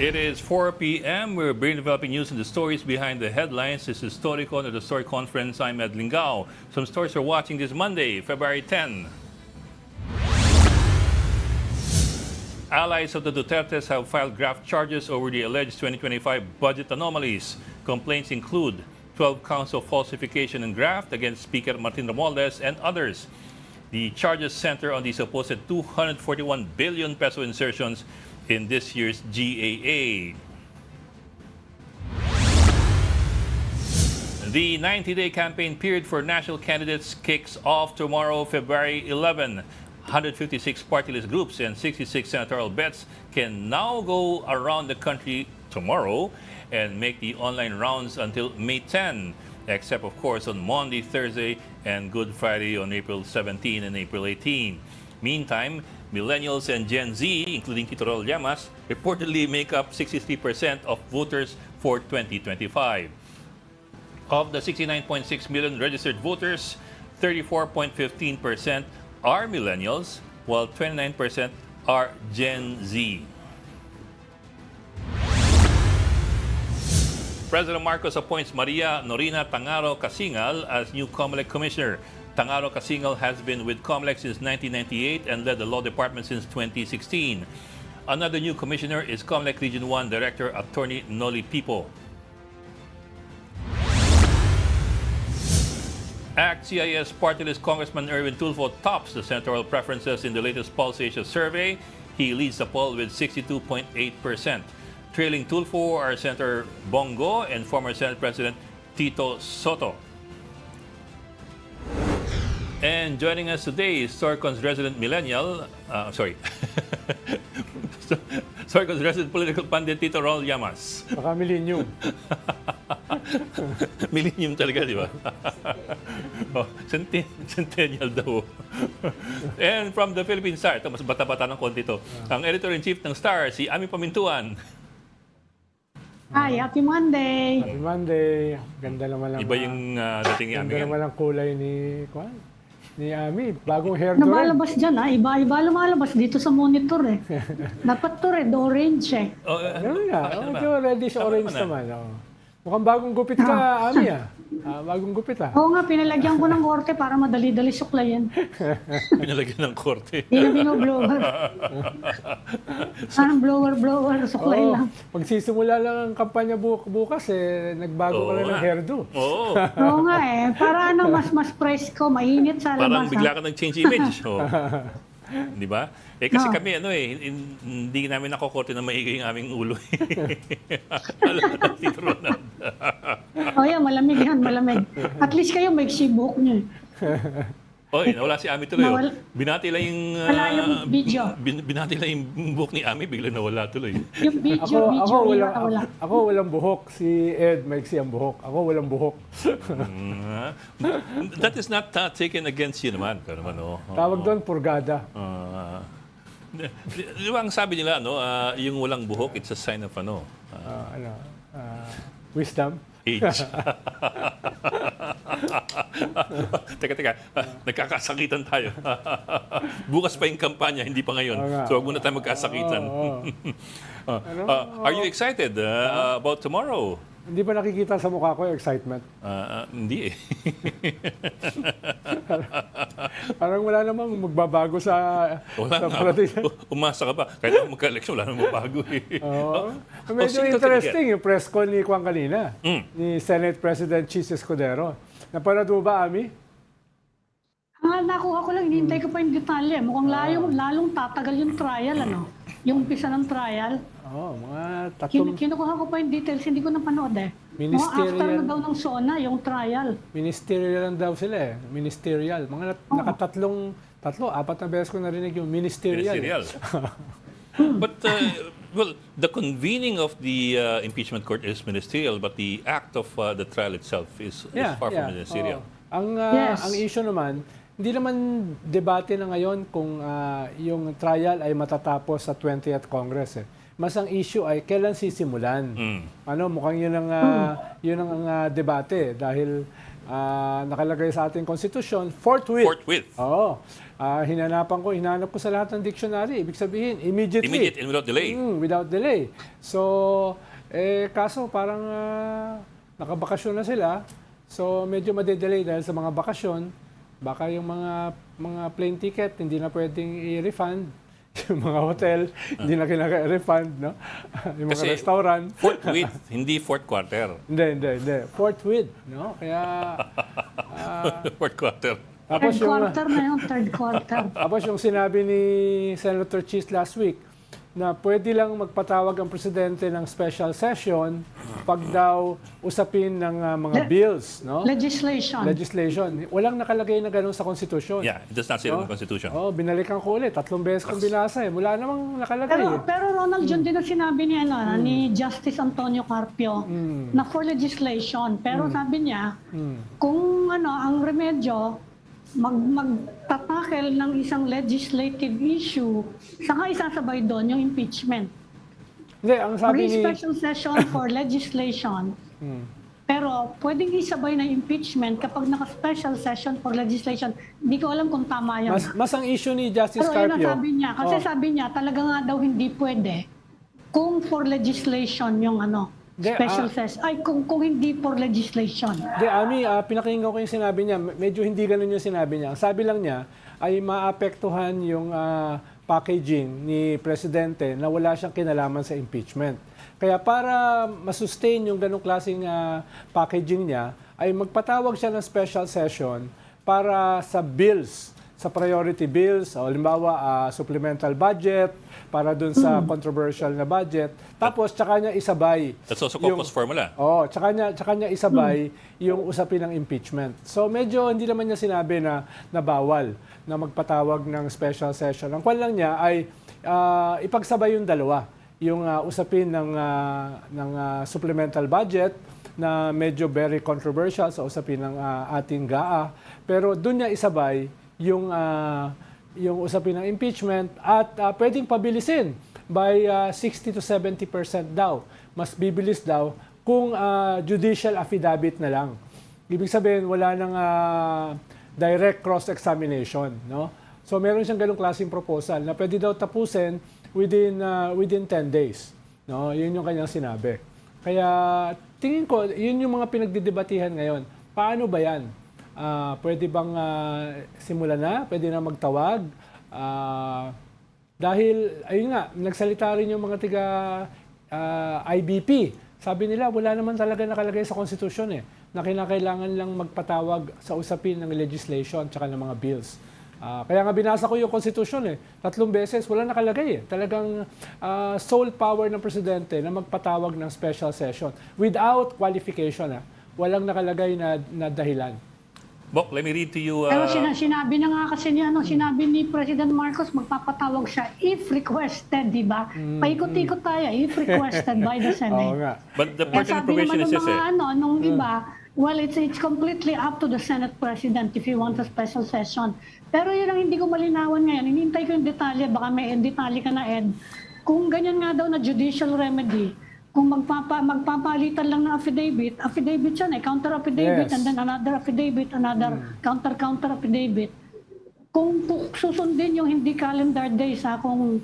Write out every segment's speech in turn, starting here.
It is 4 p.m. We're bringing developing news and the stories behind the headlines. This is Storycon at the Story Conference. I'm Ed Lingao. Some stories are watching this Monday, February 10. Allies of the Dutertes have filed graft charges over the alleged 2025 budget anomalies. Complaints include 12 counts of falsification and graft against Speaker Martin Romualdez and others. The charges center on the supposed 241 billion peso insertions in this year's GAA. The 90-day campaign period for national candidates kicks off tomorrow, February 11. 156 party list groups and 66 senatorial bets can now go around the country tomorrow and make the online rounds until May 10, except of course on Monday, Thursday, and Good Friday on April 17 and April 18. Meantime, millennials and Gen Z, including Pundit Ronald Llamas, reportedly make up 63% of voters for 2025. Of the 69.6 million registered voters, 34.15% are millennials, while 29% are Gen Z. President Marcos appoints Maria Norina Tangaro Casingal as new COMELEC Commissioner. Tangaro Casingal has been with COMELEC since 1998 and led the Law Department since 2016. Another new commissioner is COMELEC Region 1 Director Attorney Noli Pipo. ACT-CIS party list Congressman Erwin Tulfo tops the senatorial preferences in the latest Pulse Asia survey. He leads the poll with 62.8%. Trailing Tulfo are Senator Bongo and former Senate President Tito Soto. And joining us today is Storycon's resident millennial, Storycon's resident political pundit Pundit Ronald Llamas. Baka millennium. Millennium talaga, di ba? Oh, centennial daw. And from the Philippine Star, ito, mas bata-bata ng konti ito. Ang editor-in-chief ng Star, si Amy Pamintuan. Hi, happy Monday! Happy Monday. Ganda naman lang. Iba yung dating ni Amy. Ganda naman ang kulay ni Amy. Bagong hair do rin. Lumalabas dyan ha, iba-iba lumalabas dito sa monitor eh. Dapat to red, orange eh. Oh, Ganun nga. Medyo reddish orange naman. Oh. Mukhang bagong gupit ka, Amy ah. Bagong gupit ah. Oo nga, pinalagyan ko ng korte para madali-dali suklayin. Pinalagyan ng korte. Binoblower. Parang blower, suklay lang. Magsisimula lang ang kampanya bukas eh. Nagbago ka lang ng hairdo. Oo. Oo nga eh, para ano, mas presko, mainit sa labas. Parang bigla ka nag-change image. Oh. Di ba? Eh kasi kami hindi namin nakokorte na maigi yung aming ulo. Tito Ronald. Oh yeah, malamig yan, malamig. At least kayo may sibuk niyo. Oy, nawala si Amy tuloy. Binati lang yung wala yung video. Binati lang yung buhok ni Amy, biglang nawala tuloy. Yung video wala. Ako walang buhok. Si Ed, maiksi ang buhok. Ako walang buhok. That is not taken against you naman. Pero naman, Tawag doon, purgada. Di ba ang sabi nila, yung walang buhok, it's a sign of Wisdom. Age. Teka. Nagkakasakitan tayo. Bukas pa yung kampanya, hindi pa ngayon. So, huwag muna tayo magkasakitan. Are you excited about tomorrow? Hindi ba nakikita sa mukha ko yung excitement? Hindi eh. Parang wala namang magbabago sa politics. Umasa ka pa. Kahit magka-election, wala namang magbago eh. Medyo interesting yung press call ni Juan kanina, ni Senate President Chis Escudero. Napanood mo ba, Ami? Nakuha ko lang, hinihintay ko pa yung detalye. Mukhang lalong tatagal yung trial, Yung umpisa ng trial. Mga tatlong... Kinukuha ko pa yung details, hindi ko napanood eh. Ministerial... After na daw ng SONA, yung trial. Ministerial lang daw sila eh. Ministerial. Mga apat na beses ko narinig yung ministerial. But, the convening of the impeachment court is ministerial, but the act of the trial itself is far from ministerial. Ang issue naman, hindi naman debate na ngayon kung yung trial ay matatapos sa 20th Congress eh. Mas ang issue ay kailan sisimulan. Mukhang yun ang debate dahil nakalagay sa ating konstitusyon, forthwith. Forthwith. Oo. Hinanap ko sa lahat ng dictionary. Ibig sabihin, immediately. Immediate and without delay. Without delay. So, kaso parang nakabakasyon na sila. So, medyo madedelay dahil sa mga bakasyon. Baka yung mga plane ticket, hindi na pwedeng i-refund. Yung mga hotel, hindi na kinaka-refund, no? Yung mga Kasi restaurant. Forthwith, hindi fourth quarter. Hindi. Forthwith, no? Kaya, Fourth quarter. tapos Third quarter na yung third quarter. tapos yung sinabi ni Senator Cheese last week, na pwede lang magpatawag ang presidente ng special session pag daw usapin ng mga bills, no? Legislation. Walang nakalagay na gano'n sa konstitusyon. Yeah, it does not say in the Constitution. Binalikan ko ulit. 3 beses kong binasa eh. Wala namang nakalagay eh. Pero Ronald, yun din ang sinabi ni, ni Justice Antonio Carpio na for legislation. Pero sabi niya, kung ang remedyo, magtatakel ng isang legislative issue, saka isasabay doon yung impeachment. Hindi, ang sabi ni... Special session for legislation. Pero pwedeng isabay na impeachment kapag naka-special session for legislation. Hindi ko alam kung tama yan. Mas ang issue ni Justice Pero yun Carpio... ang sabi niya. Kasi sabi niya, talaga nga daw hindi pwede kung for legislation yung special session. Ay, kung hindi for legislation. Hindi, Ami, pinakinggan ko yung sinabi niya. Medyo hindi ganun yung sinabi niya. Ang sabi lang niya ay maapektuhan yung packaging ni Presidente na wala siyang kinalaman sa impeachment. Kaya para masustain yung ganung klaseng packaging niya, ay magpatawag siya ng special session para sa bills, sa priority bills, o halimbawa supplemental budget, para dun sa controversial na budget. Tapos, tsaka niya isabay. That's also caucus formula. Tsaka niya isabay yung usapin ng impeachment. So, medyo hindi naman niya sinabi na bawal na magpatawag ng special session. Ang kwan lang niya ay ipagsabay yung dalawa. Yung usapin ng supplemental budget na medyo very controversial sa usapin ng ating GAA. Pero dun niya isabay yung usapin ng impeachment at pwedeng pabilisin by 60 to 70% daw. Mas bibilis daw kung judicial affidavit na lang. Ibig sabihin, wala nang direct cross-examination. No? So meron siyang ganung klaseng proposal na pwede daw tapusin within 10 days. No? Yun yung kanyang sinabi. Kaya tingin ko, yun yung mga pinagdidebatihan ngayon. Paano ba yan? Pwede bang simulan na? Pwede na magtawag? Dahil, ayun nga, nagsalita rin yung mga tiga IBP. Sabi nila, wala naman talaga nakalagay sa konstitusyon na kinakailangan lang magpatawag sa usapin ng legislation tsaka ng mga bills. Kaya nga binasa ko yung konstitusyon 3 beses, wala nakalagay Talagang sole power ng presidente na magpatawag ng special session without qualification. Walang nakalagay na dahilan. Bok, let me read to you... Pero sinabi na nga kasi sinabi ni President Marcos, magpapatawag siya if requested, di ba? Paikot-ikot tayo, if requested by the Senate. Oo nga. But the Kaya pertinent sabi provision naman is ng this mga nung iba, well, it's completely up to the Senate President if he wants a special session. Pero yun ang hindi ko malinawan ngayon. Hinihintay ko yung detalye, baka may detalye ka na, Ed. Kung ganyan nga daw na judicial remedy, kung magpapalitan lang ng affidavit yan counter affidavit, Yes. and then another affidavit, another counter affidavit. Kung susundin yung hindi calendar days, kung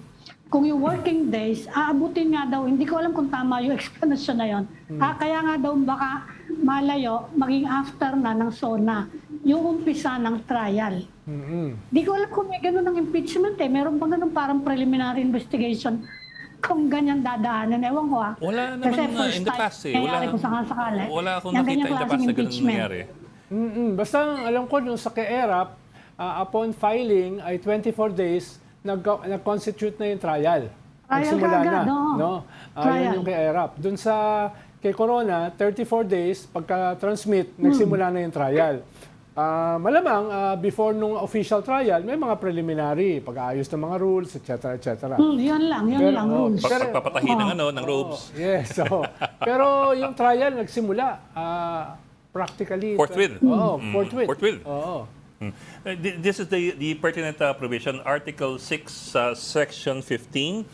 yung working days, aabutin nga daw, hindi ko alam kung tama yung explanation na yun. Kaya nga daw baka malayo, maging after na ng SONA, yung umpisa ng trial. Hindi ko alam kung may ganun ng impeachment Meron bang ganun parang preliminary investigation kung ganyan dadaanan, ewan ko Wala naman Kasi first in the time, past nangyari kung sakali. Wala akong Yung nakita ganyang in the klaseng past na ganun impeachment. nangyari. Basta alam ko nung sa KERAP, upon filing ay 24 days, nag-constitute na yung trial. Nagsimula kagad, na. oo. No? Trial. Yun yung KERAP. Dun kay Corona, 34 days, pagka-transmit, nagsimula na yung trial. Malamang, before nung official trial, may mga preliminary, pag-aayos ng mga rules, etc. etc. Yun lang rules. Pagpapatahi ng robes. Yes. Pero yung trial nagsimula practically. Forthwith. Forthwith. Forthwith. Oo. This is the pertinent provision, Article 6, Section 15.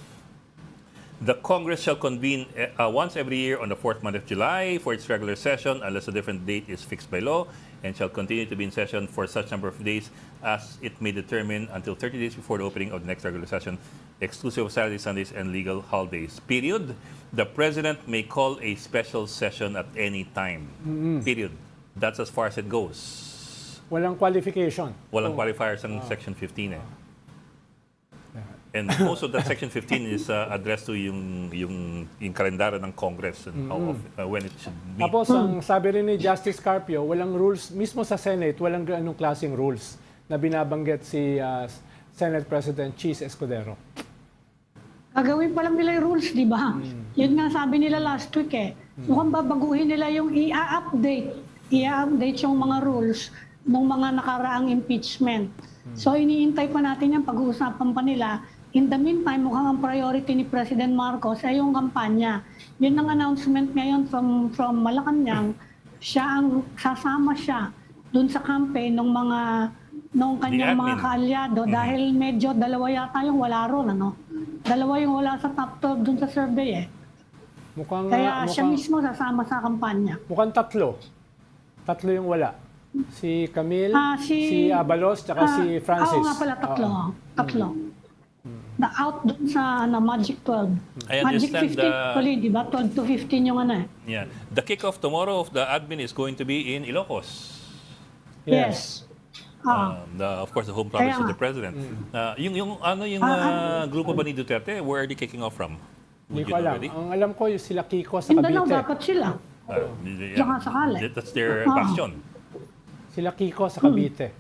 The Congress shall convene once every year on the 4th month of July for its regular session unless a different date is fixed by law. and shall continue to be in session for such number of days as it may determine until 30 days before the opening of the next regular session, exclusive of Saturdays, Sundays, and legal holidays. Period. The President may call a special session at any time. Period. That's as far as it goes. Walang qualification. Walang qualifiers ang Section 15 eh. And most of that Section 15 is addressed to yung kalendaryo ng Congress and how when it should meet. Tapos, ang sabi rin ni Justice Carpio, walang rules, mismo sa Senate, walang ganong klaseng rules na binabanggit si Senate President Cheese Escudero. Gagawin pa lang nila yung rules, di ba? Yun nga sabi nila last week eh. Mukhang babaguhin nila yung i-update yung mga rules ng mga nakaraang impeachment. So iniintay pa natin yan, pag-uusapan pa nila. In the meantime, mukhang ang priority ni President Marcos ay yung kampanya. Yun ang announcement ngayon from Malacanang, sasama siya dun sa campaign ng kanyang mga kaalyado dahil medyo dalawa yata yung wala ron, ano? Dalawa yung wala sa top 12 dun sa survey eh. Kaya siya mismo sasama sa kampanya. Mukhang tatlo. Tatlo yung wala. Si Camille, si Abalos, tsaka si Francis. Oo nga pala, tatlo. The out dun sa Magic 12. I Magic understand 15 actually, di ba? 12 to 15 yung ano eh. Yeah. The kickoff tomorrow of the admin is going to be in Ilocos. Yes. Of course, the home province of the president. Yung grupo ba ni Duterte, where are they kicking off from? Hindi ko alam. Ang alam ko yung sila Kiko sa Mindanao Cavite. dapat sila. Tsaka sakali. That's their bastion. Sila Kiko sa Cavite.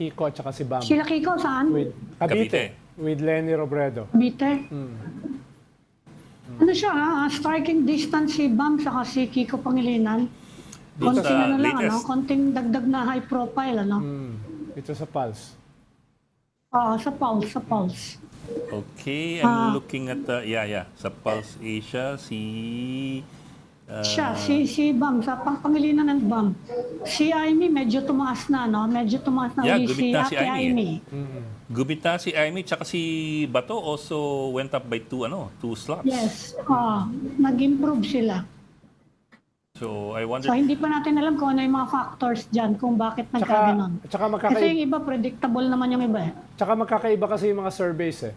Kiko at saka si Bam. Sila Kiko saan? Cavite. With Lenny Robredo. Cavite. Ano siya, striking distance si Bam saka si Kiko Pangilinan. Konting ano lang, ano? Konting dagdag na high profile, ano? Ito sa Pulse. Sa Pulse. Okay, I'm looking at sa Pulse Asia, siya, si Bam, sa Pangilinan ng Bam. Si Amy, medyo tumaas na, no? Medyo tumaas na ulit si Ate Amy. Gumita si Amy, tsaka si Bato also went up by 2 slots. Yes, nag-improve sila. So, I wonder... So, hindi pa natin alam kung ano yung mga factors dyan, kung bakit nagkaganon. Kasi yung iba, predictable naman yung iba eh. Tsaka magkakaiba kasi yung mga surveys eh.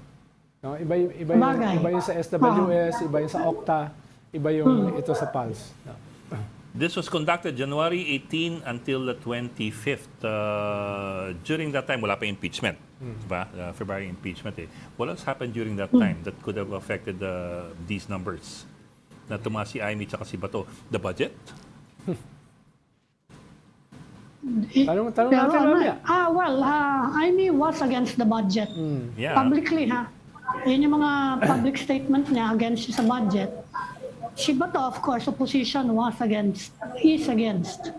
No? Iba yung sa SWS, iba yung sa Okta, iba yung ito sa Pulse. No? This was conducted January 18 until the 25th. During that time, wala pa impeachment. Diba? February impeachment eh. What else happened during that time that could have affected these numbers? Na tumaas si Amy tsaka si Bato. The budget? Tanong natin mamaya. Amy was against the budget. Yeah. Publicly, ha? Yun yung mga public statement niya against sa budget. Si Bato, of course, opposition is against.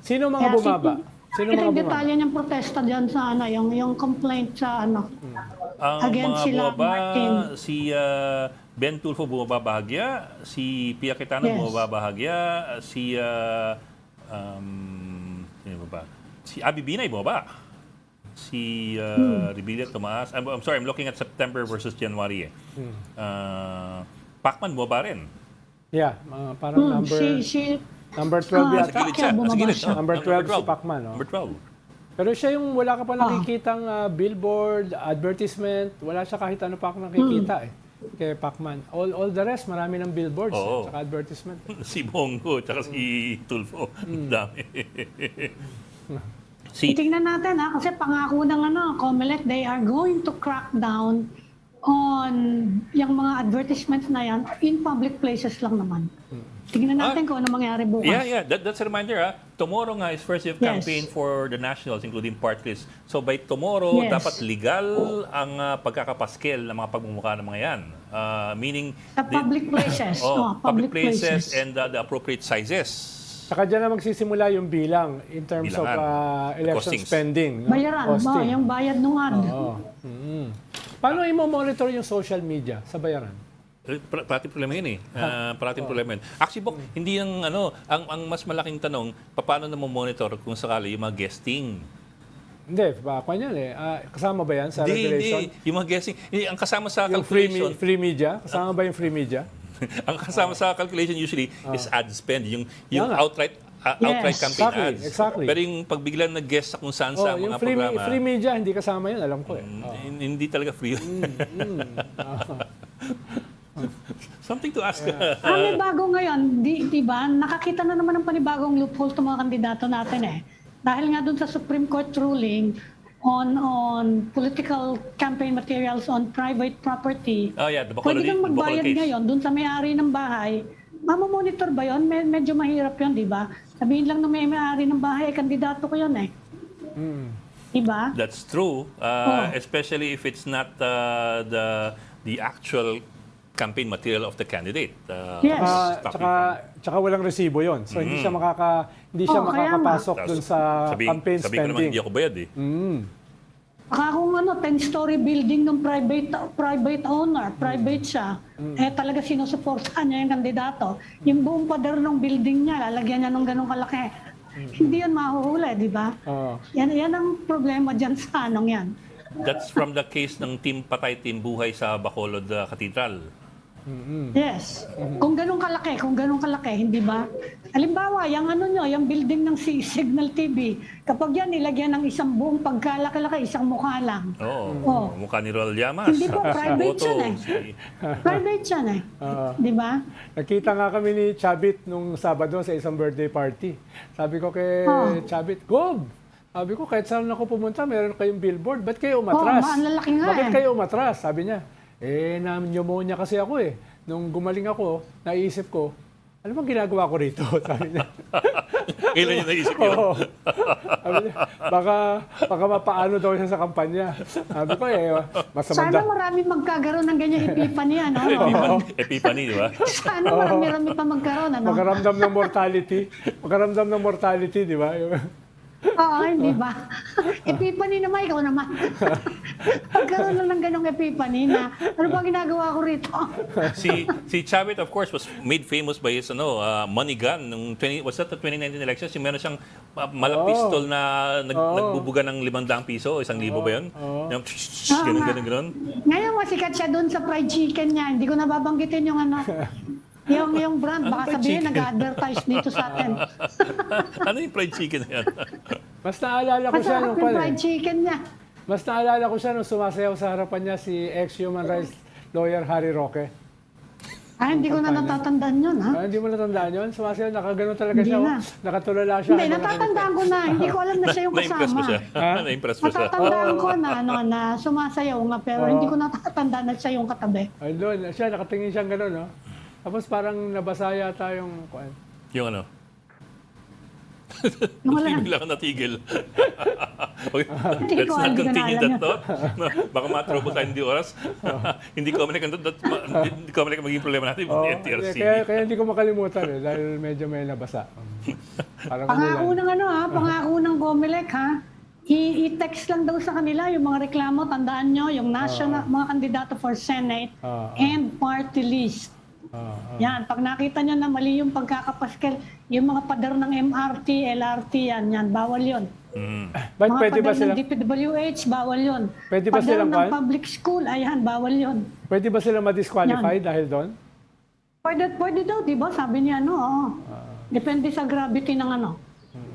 Sino mga bumaba? Sino Ito mga yung bumaba? detalye niyang protesta dyan sa yung complaint sa Ang against mga sila bumaba, Martin. si Ben Tulfo bumaba bahagya, si Pia Quetano bumaba bahagya, si sino ba? Si Abby Binay bumaba. Si Rebilla tumaas. I'm sorry, I'm looking at September versus January. Pacman bumaba rin. Yeah, parang number 12 yata. Number 12 si Pacman. No? Number 12. Pero siya yung wala ka pa nakikitang billboard, advertisement, wala siya kahit ano pa ako nakikita eh. Kay Pacman. All the rest, marami ng billboards at advertisement. Si Bongo, tsaka si Tulfo. Dami. Tingnan natin kasi pangako ng COMELEC, they are going to crack down on yung mga advertisements na yan in public places lang naman. Tingnan natin kung ano mangyari bukas. Yeah. That's a reminder. Tomorrow nga is first day of campaign for the nationals, including party list. So by tomorrow, dapat legal ang pagkakapaskel ng mga pagmumukha ng mga yan. Meaning... Sa public places. Public places and the appropriate sizes. Saka dyan na magsisimula yung bilang in terms of election spending. No? Bayaran, yung bayad ng ad. Paano i-monitor yung social media sa bayaran? Parating problema yun eh. Parating problema yun. Actually, Bok, hindi ang ang mas malaking tanong, paano na monitor kung sakali yung mga guesting? Hindi, kanya kasama ba yan sa regulation? Hindi. Yung mga guesting, ang kasama sa yung calculation. Free media? Kasama ba yung free media? Ang kasama sa calculation usually is ad spend. Yung outright Yes. campaign Exactly, ads. exactly. Pero yung pag biglang nag-guest sa kung saan sa yung mga programa, free media, hindi kasama yun, alam ko eh. hindi talaga free. Something to ask. May bago ngayon, di ba? Nakakita na naman ng panibagong loophole itong mga kandidato natin eh. Dahil nga dun sa Supreme Court ruling on political campaign materials on private property, Oh yeah, the pwede Bacolod, kang the Bacolod magbayad case. ngayon dun sa may-ari ng bahay. Mamamonitor ba yun? Medyo mahirap yun, di ba? Sabihin lang ng may-ari ng bahay, kandidato ko yun eh. Di ba? That's true, especially if it's not the actual campaign material of the candidate. Yes. Tsaka walang resibo yon. So hindi siya kaya nga. makakapasok dun sa campaign sabi ko naman, spending. hindi ako bayad eh. Baka kung 10-story building ng private owner, private siya, talaga sinusuportahan niya yung kandidato. Yung buong pader ng building niya, lalagyan niya ng ganong kalaki. Hindi yan mahuhuli, di ba? Oo. Yan ang problema dyan sa anong yan. That's from the case ng Team Patay, Team Buhay sa Bacolod Cathedral. Yes. Kung ganun kalaki, hindi ba? Halimbawa, yung building ng Signal TV, kapag yan nilagyan ng isang buong pagkalaki-laki, isang mukha lang. Oo. Mukha ni Ronald Llamas. Hindi po, private yan eh. Private yan eh. Di ba? Nakita nga kami ni Chabit nung Sabado sa isang birthday party. Sabi ko kay Chabit, Gob! Sabi ko, kahit saan ako pumunta, meron kayong billboard. Ba't kayo umatras? ang lalaki nga Bakit eh. kayo umatras? Sabi niya, na-pneumonia kasi ako eh. Nung gumaling ako, naisip ko, ano bang ginagawa ko rito? Sabi niya. Kailan yung naisip yun? Oo. Sabi niya, baka mapaano daw siya sa kampanya. Sabi ko masama Sana marami magkagaroon ng ganyan epiphany, ano? Epiphany, di ba? Sana marami pa magkaroon, ano? Makaramdam ng mortality. Makaramdam ng mortality, di ba? Oo, hindi ba? Epiphany naman, ikaw naman. Pagkaroon lang ng ganong epiphany na, ano ba ginagawa ko rito? si Chavit, of course, was made famous by his money gun. Was that the 2019 elections? Yung meron siyang malapistol na nagbubuga ng 500 piso, 1,000 ba yun? Yung ganun. Ngayon, masikat siya doon sa fried chicken niya. Hindi ko nababanggitin yung yung brand. Baka fried sabihin, chicken? nag-advertise dito sa atin. Ano yung fried chicken na yan? Mas naalala ko siya Masarap nung yung pala. fried chicken niya. Mas naalala ko siya nung sumasayaw sa harapan niya si ex-human rights lawyer Harry Roque. Hindi ko na natatandaan yun, ha? Hindi mo natandaan yun? Sumasayaw, nakagano talaga Hindi siya. na. Nakatulala siya. Hindi, natatandaan ko na. Hindi ko alam na siya yung Na-impress kasama. mo siya? Na-impress mo siya? Natatandaan ko na sumasayaw nga, pero hindi ko natatandaan na siya yung katabi. Ay, doon. Siya, nakatingin siyang gano'n, no? Tapos parang nabasa yata yung... Yung ano? Wala. Bigla ka natigil. Okay, Hindi let's ko not alam continue yun. that thought. Baka matrobo tayo hindi oras. Hindi ko maging problema natin. NTRC. Kaya hindi ko makalimutan dahil medyo may nabasa. Parang Pangako umulan. ng pangako ng Comelec, ha? I-text lang daw sa kanila yung mga reklamo. Tandaan nyo, yung national, mga kandidato for Senate and party list. Yan, pag nakita nyo na mali yung pagkakapaskel, yung mga pader ng MRT, LRT, yan, bawal yun. Ba't Mga pwede ba pader silang, ng DPWH, bawal yun. Pwede ba pader silang ng kwan? public school, ayan, bawal yun. pwede ba sila ma-disqualify dahil doon? Pwede daw, di ba? Sabi niya, depende sa gravity ng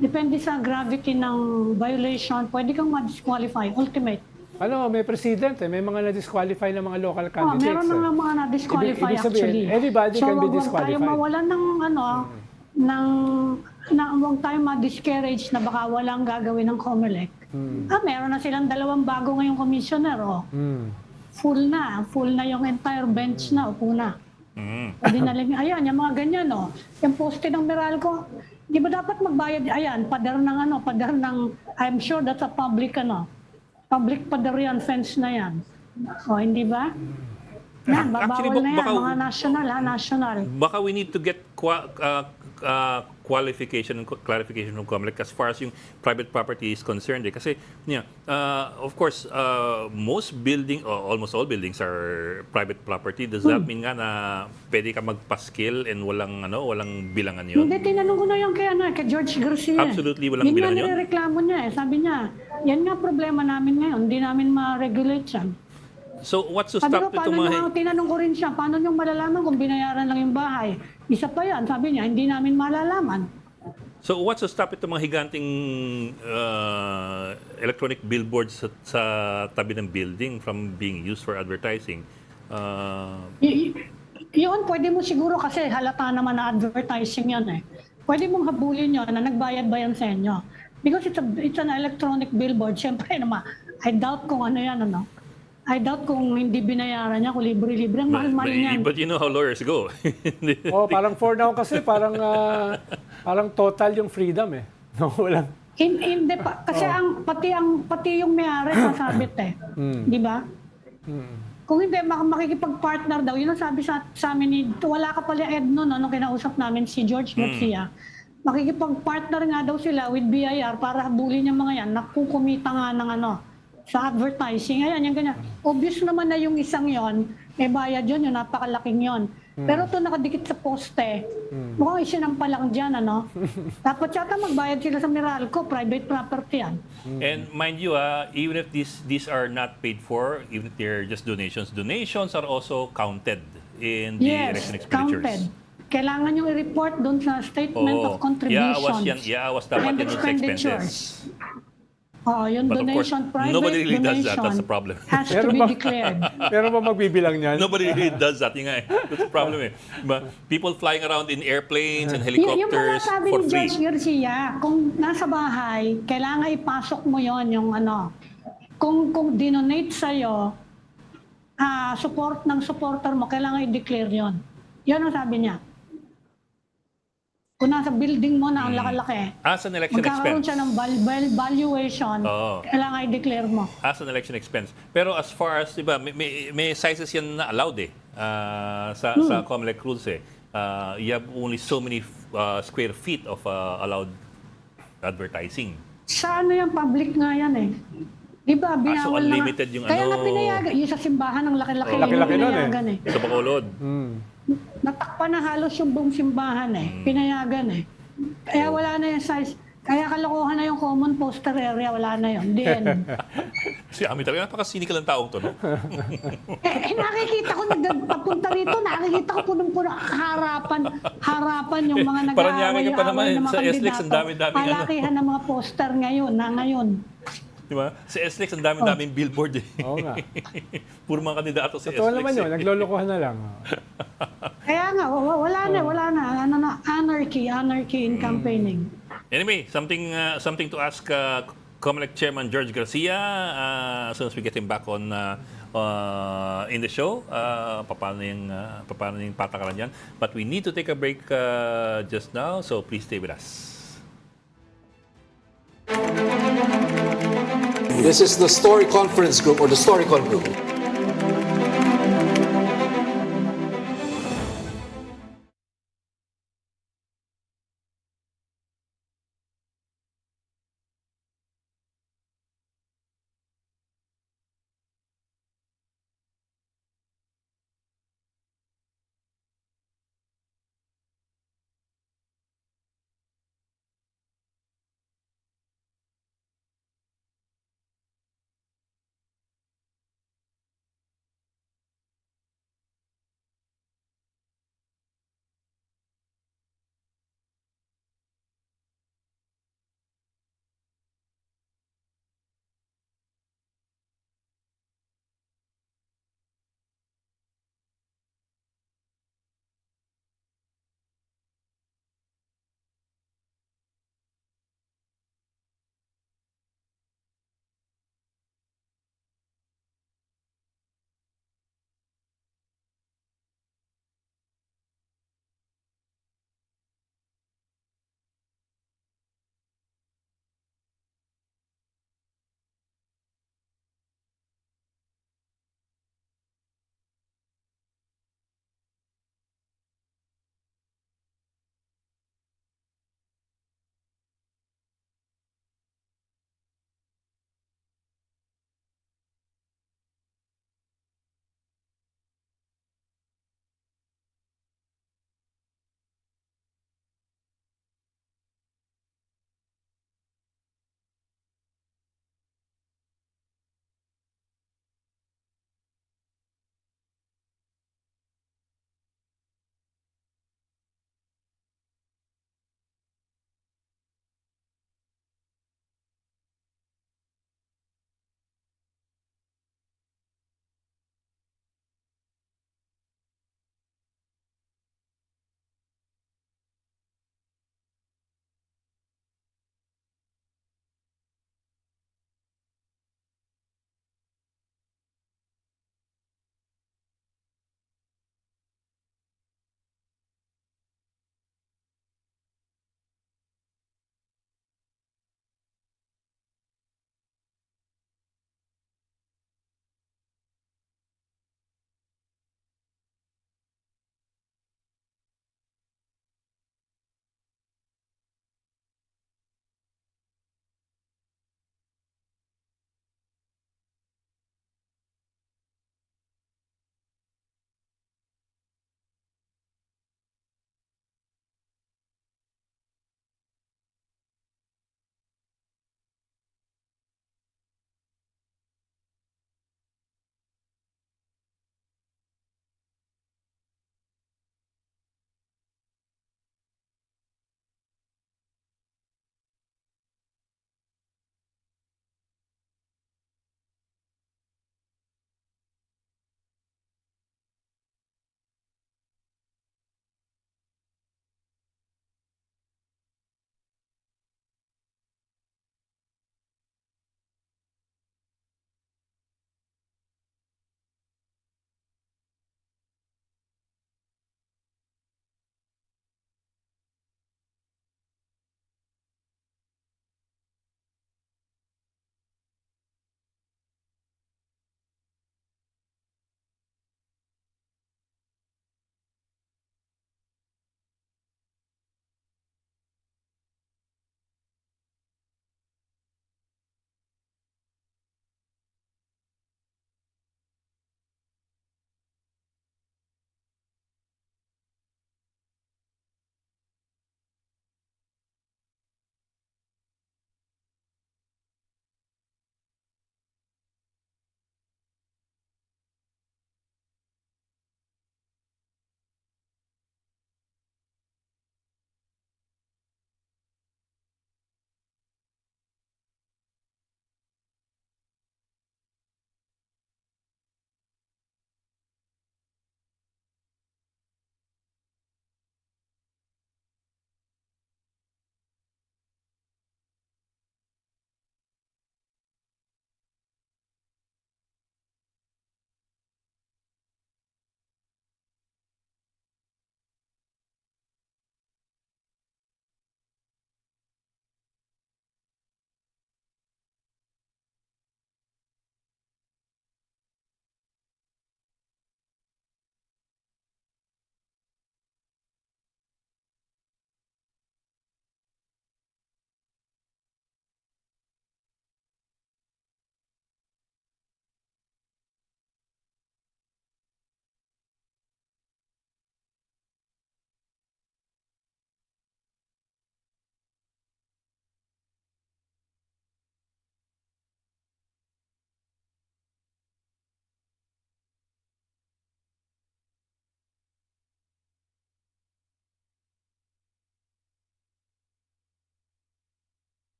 Depende sa gravity ng violation, pwede kang ma-disqualify, ultimate. May president may mga na-disqualify na mga local candidates. Meron na nga mga na-disqualify Ibig sabihin, actually. everybody can be wag disqualified. tayo mawalan huwag tayo ma-discourage na baka walang gagawin ng Comelec. Meron na silang 2 bago ngayong commissioner, Full na yung entire bench na, upo na. Ayan, yung mga ganyan, Yung poste ng Meralco, di ba dapat magbayad? Ayan, pader ng, I'm sure that's a public, public pader yan, fence na yan. Hindi ba? Yan, Actually, babawal na yan, baka- mga national. Baka we need to get clarification from Comelec as far as yung private property is concerned. Kasi, of course, most building, or almost all buildings are private property. Does that mean nga na pwede ka magpa-skill and walang bilangan yun? Hindi, tinanong ko na yung kay George Garcia. Absolutely walang bilangan yun? Yun nga nireklamo niya Sabi niya, yan nga problema namin ngayon, hindi namin ma-regulate yan. So, what's to Sabi stop ko, itong mga... tinanong ko rin siya, paano niyong malalaman kung binayaran lang yung bahay? Isa pa yan, sabi niya, hindi namin malalaman. So what's to stop itong mga higanting electronic billboards sa tabi ng building from being used for advertising? Yun, pwede mo siguro kasi halata naman na advertising yan eh. Pwede mong habulin yun na nagbayad ba yan sa inyo. Because it's an electronic billboard. Siyempre naman, I doubt kung ano yan, ano. I doubt kung hindi binayaran niya, kung libre-libre. Ang mahal-mahal niyan. But you know how lawyers go. Parang for now kasi parang total yung freedom eh. No, walang. Hindi pa kasi pati yung may-ari masabit eh. Di ba? Kung hindi makikipag-partner daw, yun ang sabi sa amin ni wala ka pala Ed noon nung kinausap namin si George Garcia. Makikipag-partner nga daw sila with BIR para habulin yung mga yan, nakukumita nga ng sa advertising. Ayan, yung ganyan. Obvious naman na yung isang yon, may bayad yun, yung napakalaking yon. Pero ito nakadikit sa poste, mukhang isinampa lang dyan, ano? Dapat yata magbayad sila sa Meralco, private property yan. And mind you, even if these are not paid for, even if they're just donations are also counted in the election expenditures. Counted. Kailangan yung i-report doon sa statement of contributions. Iawas dapat yan sa expenses. Yung But donation, of course, private nobody really does that. donation That's the problem. has to be declared. Pero ba magbibilang niyan? Nobody really does that. Yung nga eh. That's the problem eh. People flying around in airplanes and Yung mga helicopters sabi for ni free. George Garcia, kung nasa bahay, kailangan ipasok mo yon yung kung dinonate sa'yo, support ng supporter mo, kailangan i-declare yon. Yan ang sabi niya. Kung nasa building mo na ang laki-laki, As an election magkakaroon expense. siya ng valuation, kailangan i-declare mo. As an election expense. Pero as far as, di ba, may sizes yan na allowed eh. Sa COMELEC rules eh. You have only so many square feet of allowed advertising. Sa yan, public nga yan eh. Di ba, So binawal na unlimited yung kaya nga pinayagan, yung sa simbahan ng laki-laki, Laki-laki nun pinayagan eh. Sa Bacolod. Natakpan na halos yung buong simbahan eh. Pinayagan eh. Kaya wala na yung size. Kaya kalokohan na yung common poster area, wala na yun. The end. Si Ami talaga, napaka-cynical ang taong to, no? Nakikita ko, papunta rito, nakikita ko punong-puno harapan yung mga Paranaque ka pa naman, ng mga sa SLEX, kandidato. ang dami-dami, Palakihan ng mga poster ngayon. Di ba? Sa SLEX, ang dami-daming billboard eh. Oo nga. Puro mga kandidato sa Totoo SLEX. naman yun, naglolokohan na lang. Kaya nga, wala na. Anarchy in campaigning. Anyway, something to ask COMELEC Chairman George Garcia as soon as we get him back on in the show. Paano yung patakaran yan. But we need to take a break just now, so please stay with us. This is the Story Conference Group or the Storycon Group.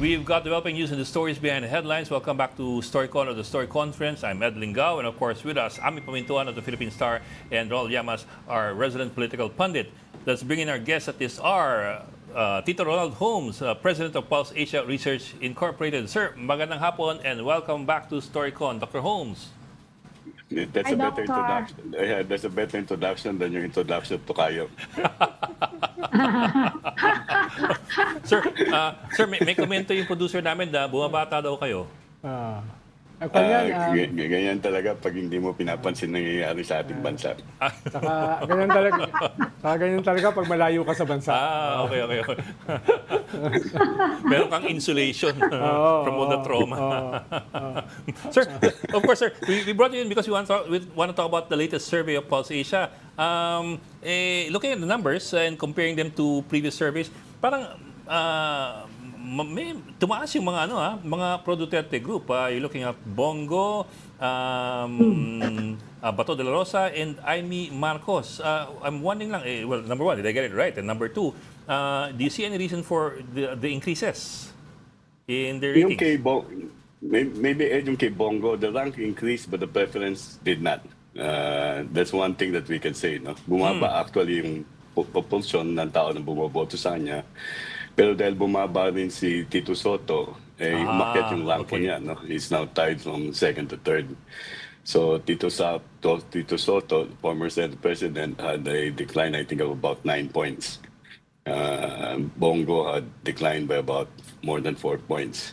We've got developing news and the stories behind the headlines. Welcome back to Storycon or the Story Conference. I'm Ed Lingao, and of course with us, Amy Pamintuan of the Philippine Star and Ronald Llamas, our resident political pundit. Let's bring in our guests at this hour. Tito Ronald Holmes, President of Pulse Asia Research Incorporated. Sir, magandang hapon and welcome back to Storycon. Dr. Holmes. That's Hi, a better Doctor. introduction. Yeah, that's a better introduction than your introduction to Kayo. Sir, may komento yung producer namin na bumabata daw kayo. Ako yan, Ganyan talaga pag hindi mo pinapansin nangyayari sa ating bansa. saka ganyan talaga pag malayo ka sa bansa. Okay. Meron kang insulation from all the trauma. Sir, of course, sir, we brought you in because we want to talk about the latest survey of Pulse Asia. Looking at the numbers and comparing them to previous surveys, parang tumaas yung mga pro-Duterte group. You're looking at Bongo, Bato de la Rosa, and Amy Marcos. I'm wondering lang, well, number one, did I get it right? And number two, do you see any reason for the increases in their Yung kay ratings? maybe yung kay Bongo, the rank increased but the preference did not. That's one thing that we can say. No? Bumaba actually yung propulsion ng tao na bumoboto sa kanya. Pero dahil bumaba rin si Tito Soto, umakyat yung rank niya. No? He's now tied from second to third. So Tito Soto, former Senate President, had a decline, I think, of about 9 points. Bongo had declined by about more than 4 points.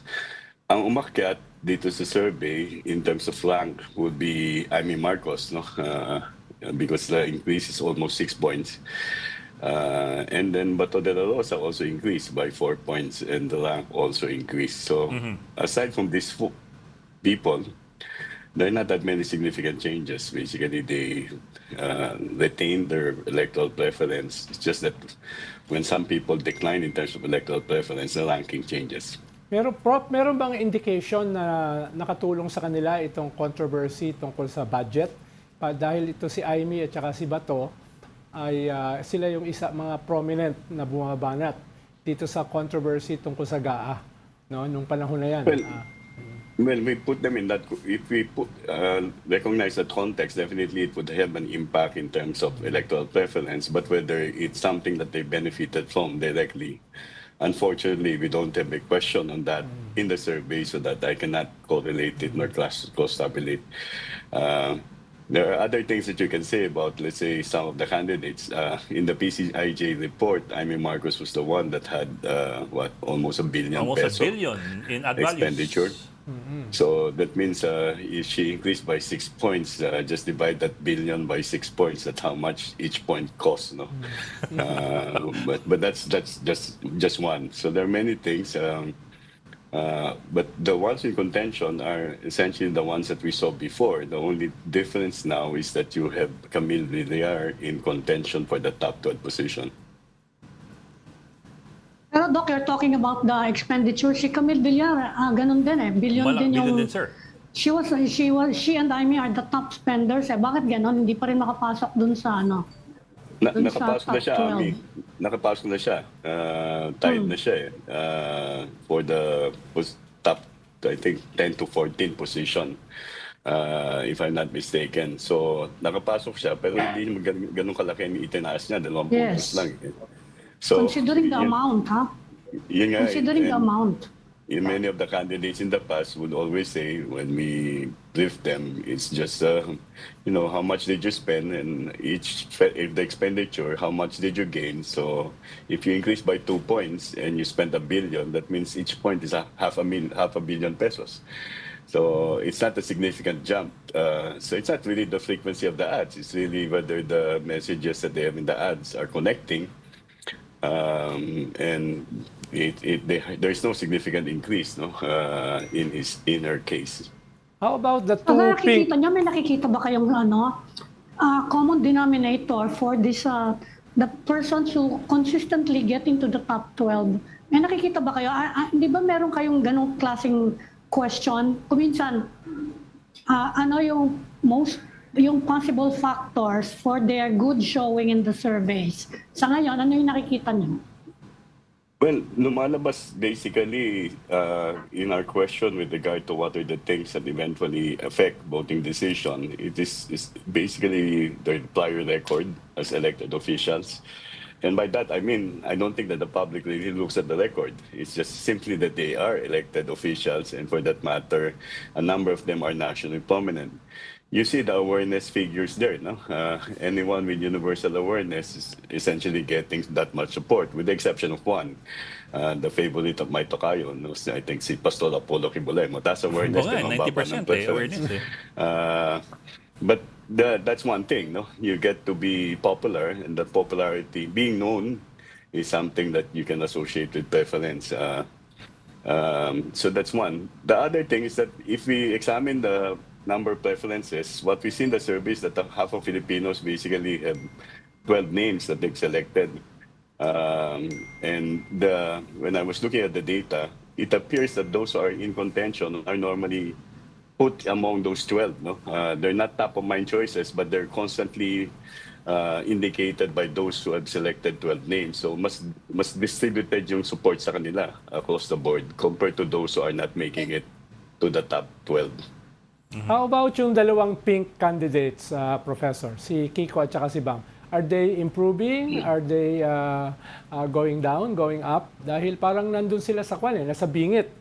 Ang umakyat dito sa survey in terms of rank would be Amy Marcos, no? Because the increase is almost 6 points. And then Bato de la Rosa also increased by 4 points and the rank also increased. So aside from these people, there are not that many significant changes. Basically, they retain their electoral preference. It's just that when some people decline in terms of electoral preference, the ranking changes. Meron bang indication na nakatulong sa kanila itong controversy tungkol sa budget? Dahil ito si Amy at saka si Bato, ay sila yung mga prominent na bumabanat dito sa controversy tungkol sa GAA, no, nung panahon na yan. Well, we put them in that. If we recognize that context, definitely it would have an impact in terms of electoral preference. But whether it's something that they benefited from directly, unfortunately, we don't have a question on that in the survey, so that I cannot correlate it nor cross-tabulate. There are other things that you can say about, let's say, some of the candidates. In the PCIJ report, Amy Marcos was the one that had, almost $1 billion Almost peso $1 billion in ad expenditure. values. So that means if she increased by 6 points, just divide that billion by 6 points. That's how much each point costs. No, but that's just one. So there are many things. But the ones in contention are essentially the ones that we saw before. The only difference now is that you have Camille Villar in contention for the top 12 position. Pero Doc, you're talking about the expenditure. Si Camille Villar, ganun din eh. Billion din yung... Billion din, sir. She and Amy are the top spenders eh. Bakit ganun? Hindi pa rin makapasok dun sa ano? Dun sa Nakapasok na siya, top 12. Ami. Nakapasok na siya. Tied na siya for the top, I think, 10 to 14 position, if I'm not mistaken. So, nakapasok siya, pero hindi ganun kalaki ang itinaas niya. 2 puntos lang. So, Considering the amount, ha? Yun nga, Considering the amount. Many of the candidates in the past would always say, when we brief them, it's just, how much did you spend, and if the expenditure, how much did you gain? So if you increase by 2 points and you spend $1 billion, that means each point is half a billion pesos. So it's not a significant jump. So it's not really the frequency of the ads. It's really whether the messages that they have in the ads are connecting. And there's no significant increase, no, in her case. How about the two Nakikita niyo, may nakikita ba kayong common denominator for this, the persons who consistently get into the top 12? May nakikita ba kayo? Di ba meron kayong ganong klaseng question? Kuminsan, ano yung possible factors for their good showing in the surveys? Sa ngayon, ano yung nakikita niyo? Well, lumalabas basically in our question with regard to what are the things that eventually affect voting decision. It is basically their prior record as elected officials. And by that, I mean, I don't think that the public really looks at the record. It's just simply that they are elected officials, and for that matter, a number of them are nationally prominent. You see the awareness figures there, no? Anyone with universal awareness is essentially getting that much support, with the exception of one, the favorite of my tokayo, no? I think si Pastor Apollo Kibolemo. Taas awareness, Oo nga, di mababa 90% ng preference. awareness eh. But that's one thing, no? You get to be popular, and that popularity, being known, is something that you can associate with preference. So that's one. The other thing is that if we examine the number of preferences, what we see in the survey is that half of Filipinos basically have 12 names that they've selected. And when I was looking at the data, it appears that those who are in contention are normally put among those 12. No? They're not top-of-mind choices, but they're constantly indicated by those who have selected 12 names. So mas distributed yung support sa kanila across the board compared to those who are not making it to the top 12. How about yung dalawang pink candidates, Professor? Si Kiko at saka si Bam. Are they improving? Are they going down, going up? Dahil parang nandun sila sa nasa bingit.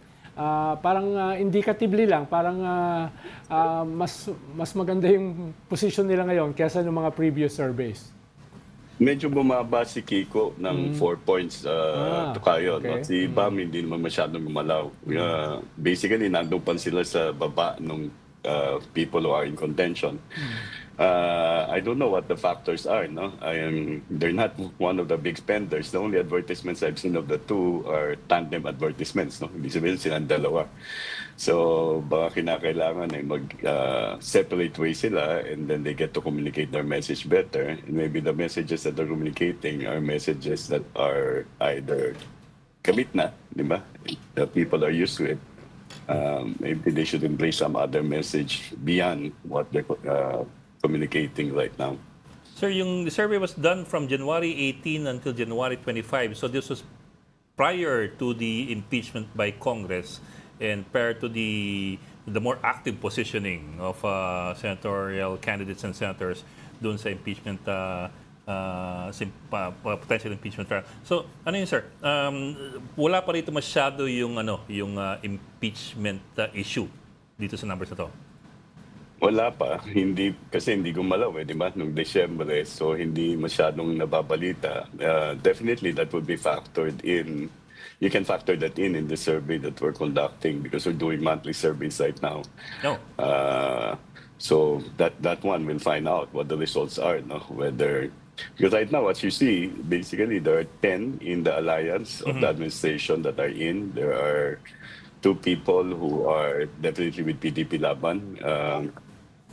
Parang indicatively lang, parang mas maganda yung position nila ngayon kaysa ng mga previous surveys. Medyo bumaba si Kiko ng 4 points to kayo. okay. No? Si Bam hindi naman masyadong gumalaw. Basically, nandun pa sila sa baba ng people who are in contention. I don't know what the factors are. No, they're not one of the big spenders. The only advertisements I've seen of the two are tandem advertisements. No, ibig sabihin silang dalawa. So baka kinakailangan ay mag-separate way sila, and then they get to communicate their message better. And maybe the messages that they're communicating are messages that are either kamit na, di ba? The people are used to it. Maybe they should embrace some other message beyond what they're communicating right now. Sir, the survey was done from January 18 until January 25. So this was prior to the impeachment by Congress and prior to the more active positioning of senatorial candidates and senators doon sa impeachment potential impeachment trial. So, ano yun, sir? Wala pa rito masyado yung impeachment issue dito sa numbers na to. Wala pa, kasi hindi gumalaw di ba, nung Desyembre, so hindi masyadong nababalita. Definitely that would be factored in. You can factor that in the survey that we're conducting because we're doing monthly surveys right now. No. So that one will find out what the results are, no? Because right now, as you see, basically there are 10 in the alliance of the administration that are in. There are 2 people who are definitely with PDP Laban.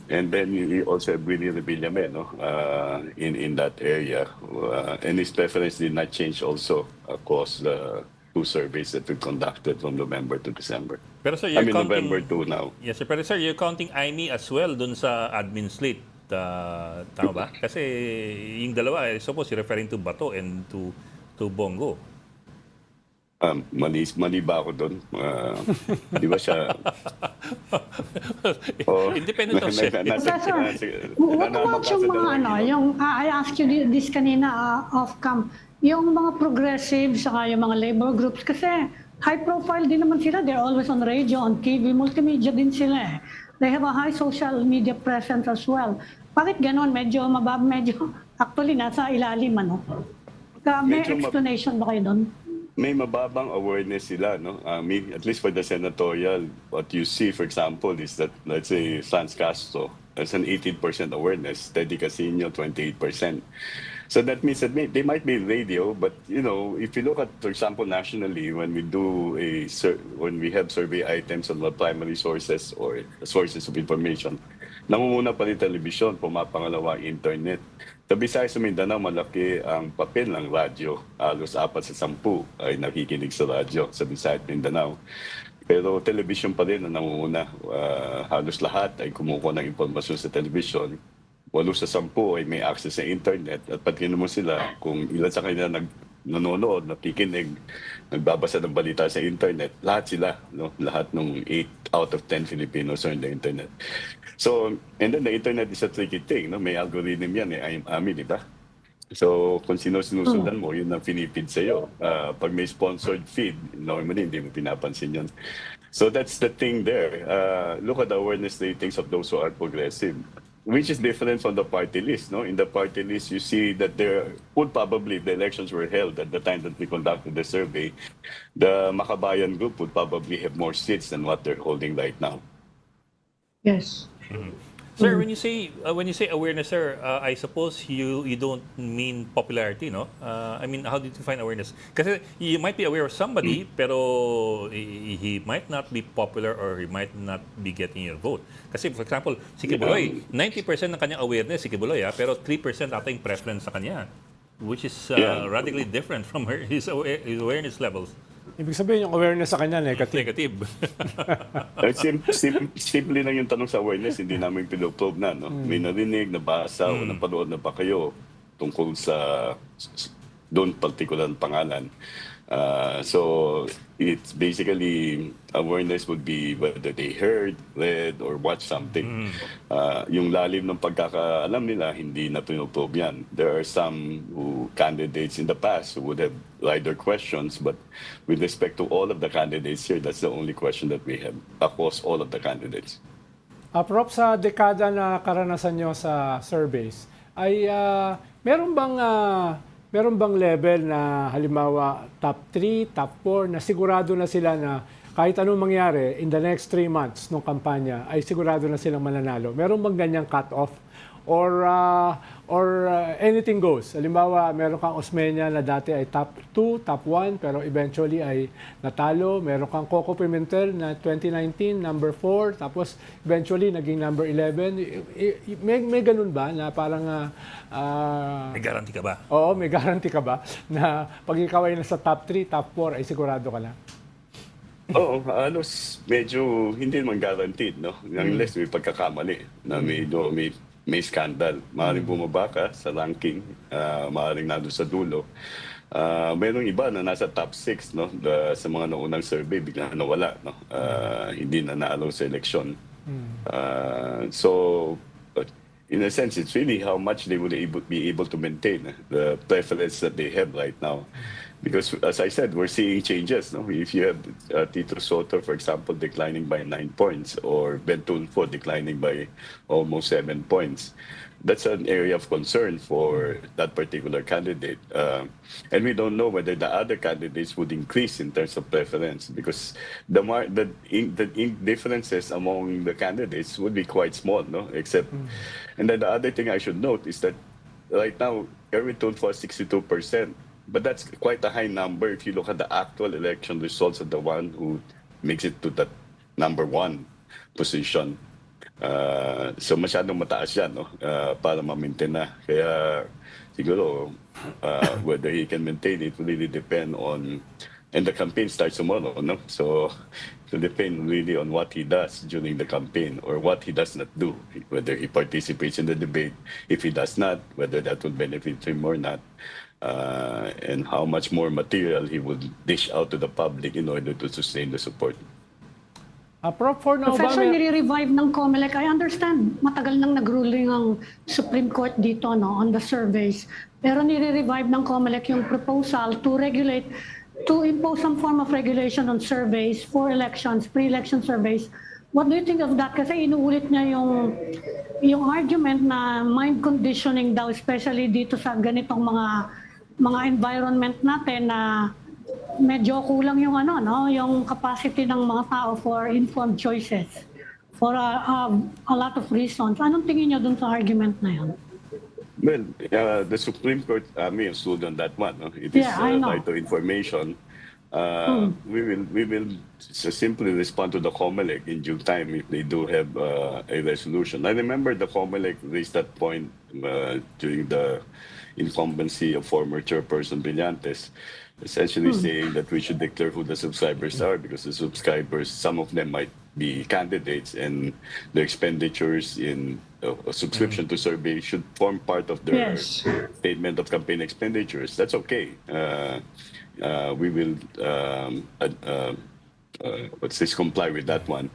And then you also have Willie Rebillame, no? In that area. And his preference did not change also across the 2 surveys that we conducted from November to December. Pero sir, you're counting November 2 now. Yes, sir. Pero sir, you're counting Amy as well dun sa admin slate. Tama ba? Kasi yung dalawa, I suppose, you're referring to Bato and to Bongo. Mali ba ako doon? Di ba siya? Independent of siya. Professor, what about yung mga I asked you this kanina off-cam, yung mga progressive, saka yung mga labor groups, kasi high profile din naman sila. They're always on radio, on TV, multimedia din sila eh. They have a high social media presence as well. Bakit ganon? Medyo actually nasa ilalim, ano? May explanation ba kayo doon? May mababang awareness sila, no? At least for the senatorial, what you see, for example, is that, let's say, Franz Castro has an 18% awareness, Teddy Casino, 28%. So that means that they might be in radio, but if you look at, for example, nationally, when we have survey items on the primary sources or sources of information, nangunguna pa rin television, pumapangalawa internet. Sa Visayas sa Mindanao, malaki ang papel ng radyo. Halos 4 sa 10 ay nakikinig sa radyo sa Visayas at Mindanao. Pero television pa rin ang nangunguna. Halos lahat ay kumukuha ng impormasyon sa television. 8 sa 10 ay may access sa internet. At pati mo sila kung ilan sa kanila nanonood, nakikinig, nagbabasa ng balita sa internet, lahat sila, no? Lahat ng 8 out of 10 Filipinos are on the internet. So, and then the internet is a tricky thing, no? May algorithm yan, Ami, di ba? So, kung sino sinusundan mo, yun ang pinipid sa'yo. Pag may sponsored feed, normally hindi mo pinapansin yun. So that's the thing there. Look at the awareness ratings of those who are progressive, which is different from the party list. No, in the party list, you see that there would probably, if the elections were held at the time that we conducted the survey, the Makabayan group would probably have more seats than what they're holding right now. Yes. Sir, when you say awareness, sir, I suppose you don't mean popularity, no? I mean, how did you find awareness? Kasi you might be aware of somebody, pero he might not be popular or he might not be getting your vote. Kasi for example, si Kibuloy, 90% ng kanyang awareness si Kibuloy, pero 3% ata yung preference sa kanya, which is radically different from his awareness levels. Ibig sabihin, yung awareness sa kanya, negative. Negative. Simple lang yung tanong sa awareness, hindi namin pinoprobe na. No? May narinig, nabasa, o napanood na ba kayo tungkol sa doon particular pangalan. So it's basically awareness would be whether they heard, read, or watched something. Yung lalim ng pagkakaalam nila, hindi na pinoprobe yan. There are some candidates in the past who would have rider questions, but with respect to all of the candidates here, that's the only question that we have across all of the candidates. Prof, sa dekada na karanasan nyo sa surveys, ay meron bang level na halimbawa top 3, top 4 na sigurado na sila na kahit anong mangyari in the next 3 months ng kampanya ay sigurado na silang mananalo? Meron bang ganyang cut-off? Or anything goes? Halimbawa, meron kang Osmeña na dati ay top 2, top 1, pero eventually ay natalo. Meron kang Coco Pimentel na 2019, number 4, tapos eventually naging number 11. May ganun ba na parang... May guarantee ka ba? Oo, may guarantee ka ba na pag ikaw ay nasa top 3, top 4 ay sigurado ka na? Oo, medyo hindi naman guaranteed, no? Unless may pagkakamali na may scandal. Maaaring bumaba ka sa ranking, maaaring nandun sa dulo. Mayroong iba na nasa top 6, no? Sa mga naunang survey, bigla nawala, no? Hindi na naalaw sa eleksyon. So, in a sense, it's really how much they would be able to maintain the preference that they have right now. Because, as I said, we're seeing changes. No? If you have Tito Soto, for example, declining by 9 points, or Ben Tulfo declining by almost 7 points, that's an area of concern for that particular candidate. And we don't know whether the other candidates would increase in terms of preference, because the differences among the candidates would be quite small, no? Except, and then the other thing I should note is that right now, Erwin Tulfo has 62%. But that's quite a high number if you look at the actual election results of the one who makes it to that number 1 position. So masyadong mataas yan, no? Para ma-maintain na. Kaya siguro whether he can maintain it will really depend on, and the campaign starts tomorrow, no? So it will depend really on what he does during the campaign or what he does not do, whether he participates in the debate. If he does not, whether that will benefit him or not. And how much more material he would dish out to the public in order to sustain the support. Prof, for now ba... Professor, nire-revive ng COMELEC. I understand, matagal nang nag-ruling ang Supreme Court dito, no, on the surveys. Pero nire-revive ng COMELEC yung proposal to regulate, to impose some form of regulation on surveys for elections, pre-election surveys. What do you think of that? Kasi inuulit niya yung argument na mind conditioning daw, especially dito sa ganitong mga environment natin na medyo kulang yung yung capacity ng mga tao for informed choices for a lot of reasons. Anong tingin niyo dun sa argument na yun? Well, the Supreme Court may have stood on that one. No? It is right to information. We will simply respond to the COMELEC in due time if they do have a resolution. I remember the COMELEC raised that point during the incumbency of former Chairperson Brillantes, essentially saying that we should declare who the subscribers are, because the subscribers, some of them might be candidates, and the expenditures in a subscription to survey should form part of their Yes. statement of campaign expenditures. That's okay. We will comply with that one.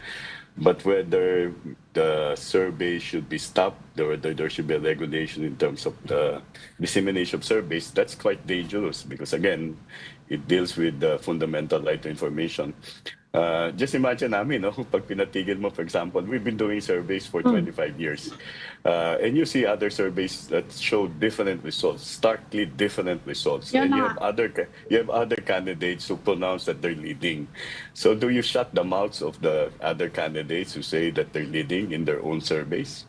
But whether the survey should be stopped, or whether there should be a regulation in terms of the dissemination of surveys, that's quite dangerous because, again, it deals with the fundamental right to information. Just imagine namin, no? Pag pinatigil mo, for example, we've been doing surveys for 25 years. And you see other surveys that show different results, starkly different results. Yan And you na. have other candidates who pronounce that they're leading. So do you shut the mouths of the other candidates who say that they're leading in their own surveys?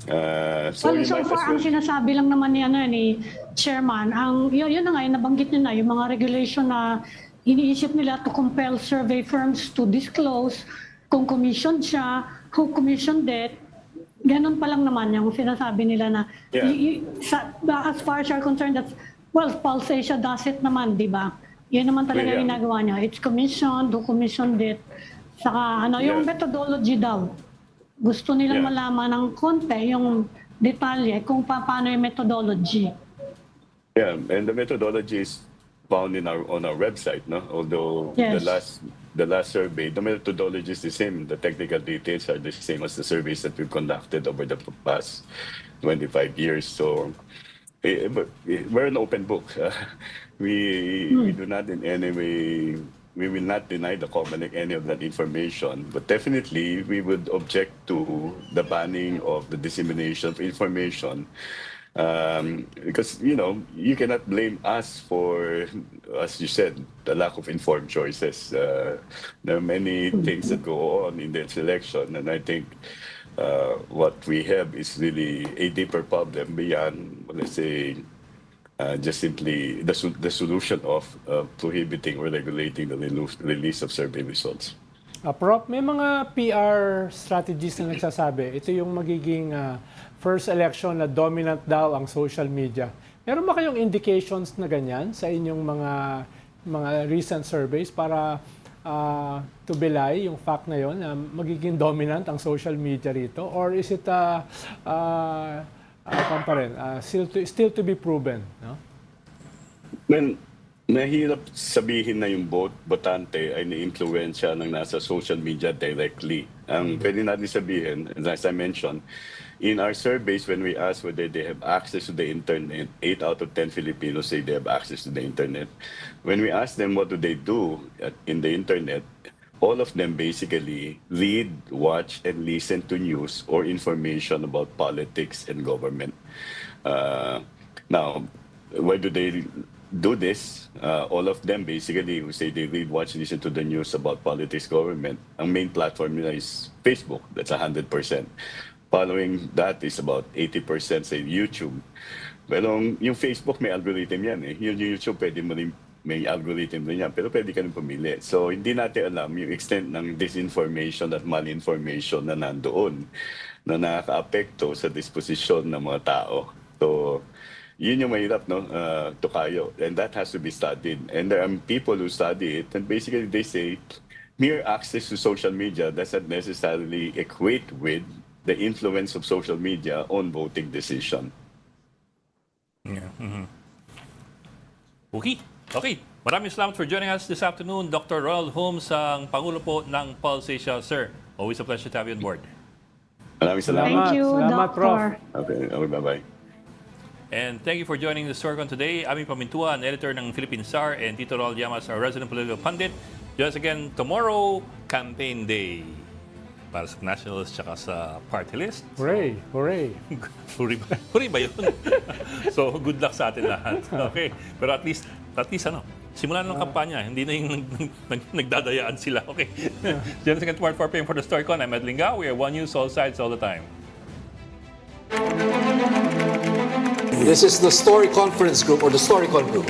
So you might as far, ang well- sinasabi lang naman ni Chairman, yun na nga, yung nabanggit niyo na, yung mga regulation na iniisip nila to compel survey firms to disclose kung commissioned siya, who commissioned it. Ganun pa lang naman yung sinasabi nila na, Yeah. as far as you're concerned, that's, well, Pulse Asia does it naman, di ba? Yun naman talaga Yeah. yung ginagawa niya. It's commissioned, who commissioned it. Saka yung Yeah. methodology daw. Gusto nilang Yeah. malaman ng konti yung detalye kung paano yung methodology. Yeah, and the methodology is found on our website, no? Although Yes. the last survey, the methodology is the same. The technical details are the same as the surveys that we've conducted over the past 25 years. So, we're an open book. We do not in any way. We will not deny the Comelec any of that information, but definitely we would object to the banning of the dissemination of information. Because, you cannot blame us for, as you said, the lack of informed choices. There are many things that go on in the election, and I think what we have is really a deeper problem beyond, let's say, just simply the solution of prohibiting or regulating the release of survey results. Prof, may mga PR strategies na nagsasabi, ito yung magiging first election na dominant daw ang social media. Meron ba kayong indications na ganyan sa inyong mga recent surveys para to belie yung fact na yon na magiging dominant ang social media rito? Or is it still to be proven? No? Well, mahirap sabihin na yung botante ay ni-influensya ng nasa social media directly. Ang pwede natin sabihin, as I mentioned, in our surveys, when we ask whether they have access to the internet, 8 out of 10 Filipinos say they have access to the internet. When we ask them what do they do in the internet, all of them basically read, watch, and listen to news or information about politics and government. Now, where do they do this? All of them basically who say they read, watch, listen to the news about politics, government. Ang main platform nila is Facebook. That's 100%. Following that is about 80% say YouTube. Pero yung Facebook may algorithm yan eh. Yung YouTube pwede mo rin may algorithm rin yan, pero pwede ka rin pumili. So hindi natin alam yung extent ng disinformation at malinformation na nandoon na nakaka-apekto sa disposisyon ng mga tao. So yun yung mahirap, no, Tokayo. And that has to be studied. And there are people who study it, and basically they say mere access to social media doesn't necessarily equate with the influence of social media on voting decision. Yeah. Okay. Maraming salamat for joining us this afternoon. Dr. Ronald Llamas, ang Pangulo po ng Pulse Asia. Sir, always a pleasure to have you on board. Maraming salamat. Thank you, Salamat, Prof. Doctor. Okay, bye-bye. And thank you for joining the Storycon today. Amy Pamintuan, editor ng Philippine Star, and Tito Ronald Llamas, our resident political pundit. Join us again tomorrow, campaign day. Para sa nationals tsaka sa party list. Hooray! Hooray! Hooray ba yun? So, good luck sa atin lahat. Okay. Pero at least simulan ng kampanya. Hindi na yung nagdadayaan sila. Okay. Join us again tomorrow at 4 p.m. for the Storycon. I'm Ed Lingao. We are one news, all sides, all the time. This is the Story Conference Group or the Storycon Group.